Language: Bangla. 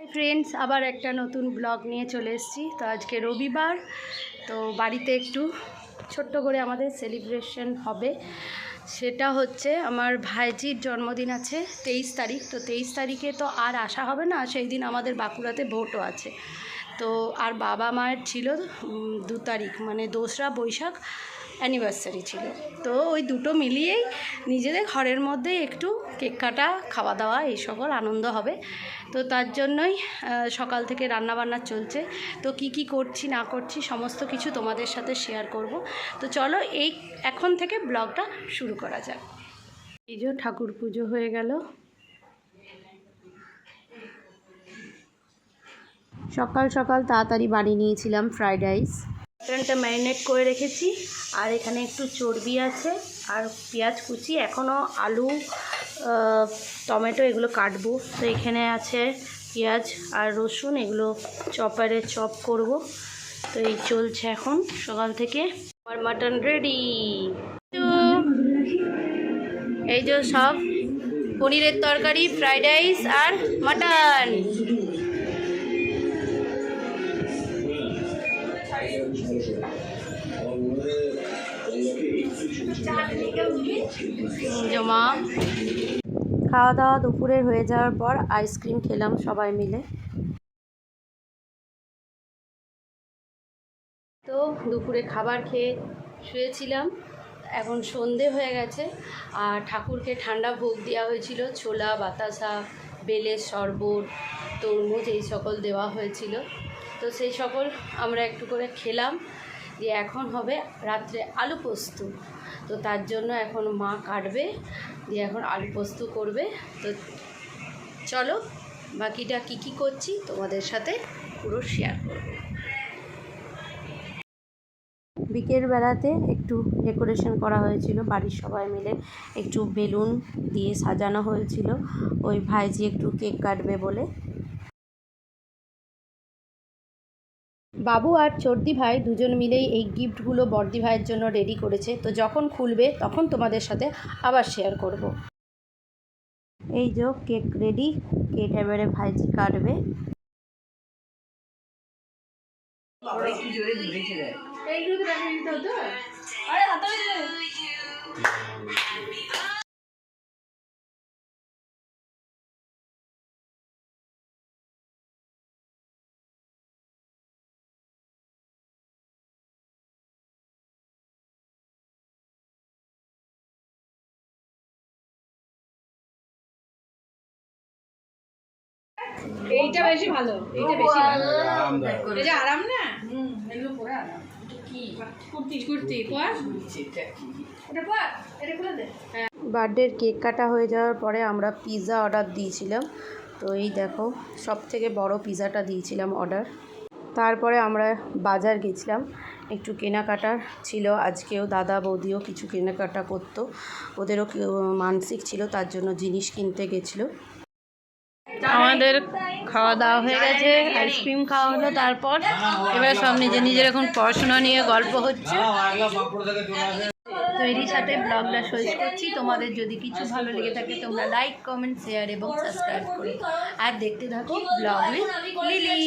ফ্রেন্ডস, আবার একটা নতুন ব্লগ নিয়ে চলে এসেছি। তো আজকে রবিবার, তো বাড়িতে একটু ছোট্ট করে আমাদের সেলিব্রেশন হবে। সেটা হচ্ছে আমার ভাইজির জন্মদিন আছে 23 তারিখ। তো 23 তারিখে তো আর আসা হবে না, সেই দিন আমাদের বাঁকুড়াতে ভোটও আছে। তো আর বাবা মায়ের ছিল 2 তারিখ, মানে 2রা বৈশাখ অ্যানিভার্সারি ছিল। তো ওই দুটো মিলিয়েই নিজেদের ঘরের মধ্যে একটু কেক কাটা, খাওয়া দাওয়া, এই সকল আনন্দ হবে। তো তার জন্যই সকাল থেকে রান্নাবান্না চলছে। তো কি করছি না করছি সমস্ত কিছু তোমাদের সাথে শেয়ার করব। তো চলো এখন থেকে ব্লগটা শুরু করা যাক। এই যে ঠাকুর পুজো হয়ে গেল। সকাল সকাল তাড়াতাড়ি বানিয়ে নিয়েছিলাম ফ্রাইড রাইস। চিকেনটা ম্যারিনেট করে রেখেছি, আর এখানে একটু চর্বি আছে আর পেঁয়াজ কুচি, এখনও আলু টমেটো এগুলো কাটবো। তো এখানে আছে পেঁয়াজ আর রসুন, এগুলো চপারে চপ করব। তো এই চলছে এখন সকাল থেকে। আমার মাটন রেডি। এই যে সব পনিরের তরকারি, ফ্রাইড রাইস আর মাটন। জমা খাওয়া দাওয়া দুপুরের হয়ে যাওয়ার পর আইসক্রিম খেলাম সবাই মিলে। তো দুপুরে খাবার খেয়ে শুয়েছিলাম, এখন সন্ধে হয়ে গেছে। আর ঠাকুরকে ঠান্ডা ভোগ দেওয়া হয়েছিল, ছোলা, বাতাসা, বেলের শরবত, তরমুজ এই সকল দেওয়া হয়েছিল। তো সেই সকল আমরা একটু করে খেলাম। দিয়ে এখন হবে রাত্রে আলু পোস্ত। তো তার জন্য এখন মা কাটবে, দিয়ে এখন আলু পোস্ত করবে। তো চলো বাকিটা কি করছি তোমাদের সাথে পুরো শেয়ার করব। বিকেল বেলাতে একটু ডেকোরেশন করা হয়েছিল, বাড়ির সবাই মিলে একটু বেলুন দিয়ে সাজানো হয়েছিল, ওই ভাইজি একটু কেক কাটবে বলে। বাবু আর চর্দি ভাই দুজন মিলেই এই গিফটগুলো বর্দি ভাইয়ের জন্য রেডি করেছে। তো যখন খুলবে তখন তোমাদের সাথে আবার শেয়ার করব। এই যে কেক রেডি, কেক এবারে ভাইজি কাটবে। এইটা বেশি ভালো, এইটা বেশি ভালো, এটা আরাম না। এগুলো পরে আরাম। কি কুর্তি পর এটা পর, এটা খুলে দে। বার্থডের কেক কাটা হয়ে যাওয়ার পরে আমরা পিৎজা অর্ডার দিয়েছিলাম। তো এই দেখো, সব থেকে বড় পিৎজাটা দিয়েছিলাম অর্ডার। তারপরে আমরা বাজার গেছিলাম, একটু কেনাকাটার ছিল। আজকেও দাদা বৌদিও কিছু কেনাকাটা করতো, ওদেরও মানসিক ছিল, তার জন্য জিনিস কিনতে গেছিলো। আমাদের খাওয়া দাওয়া হয়ে গেছে, আইসক্রিম খাওয়া হলো। তারপর এবার সব নিজের এখন পড়াশোনা নিয়ে গল্প হচ্ছে। তো এরই সাথে ব্লগটা শেষ করছি। তোমাদের যদি কিছু ভালো লেগে থাকে তোমরা লাইক, কমেন্ট, শেয়ার এবং সাবস্ক্রাইব করো। আর দেখতে থাকো ব্লগ উইথ লিলি।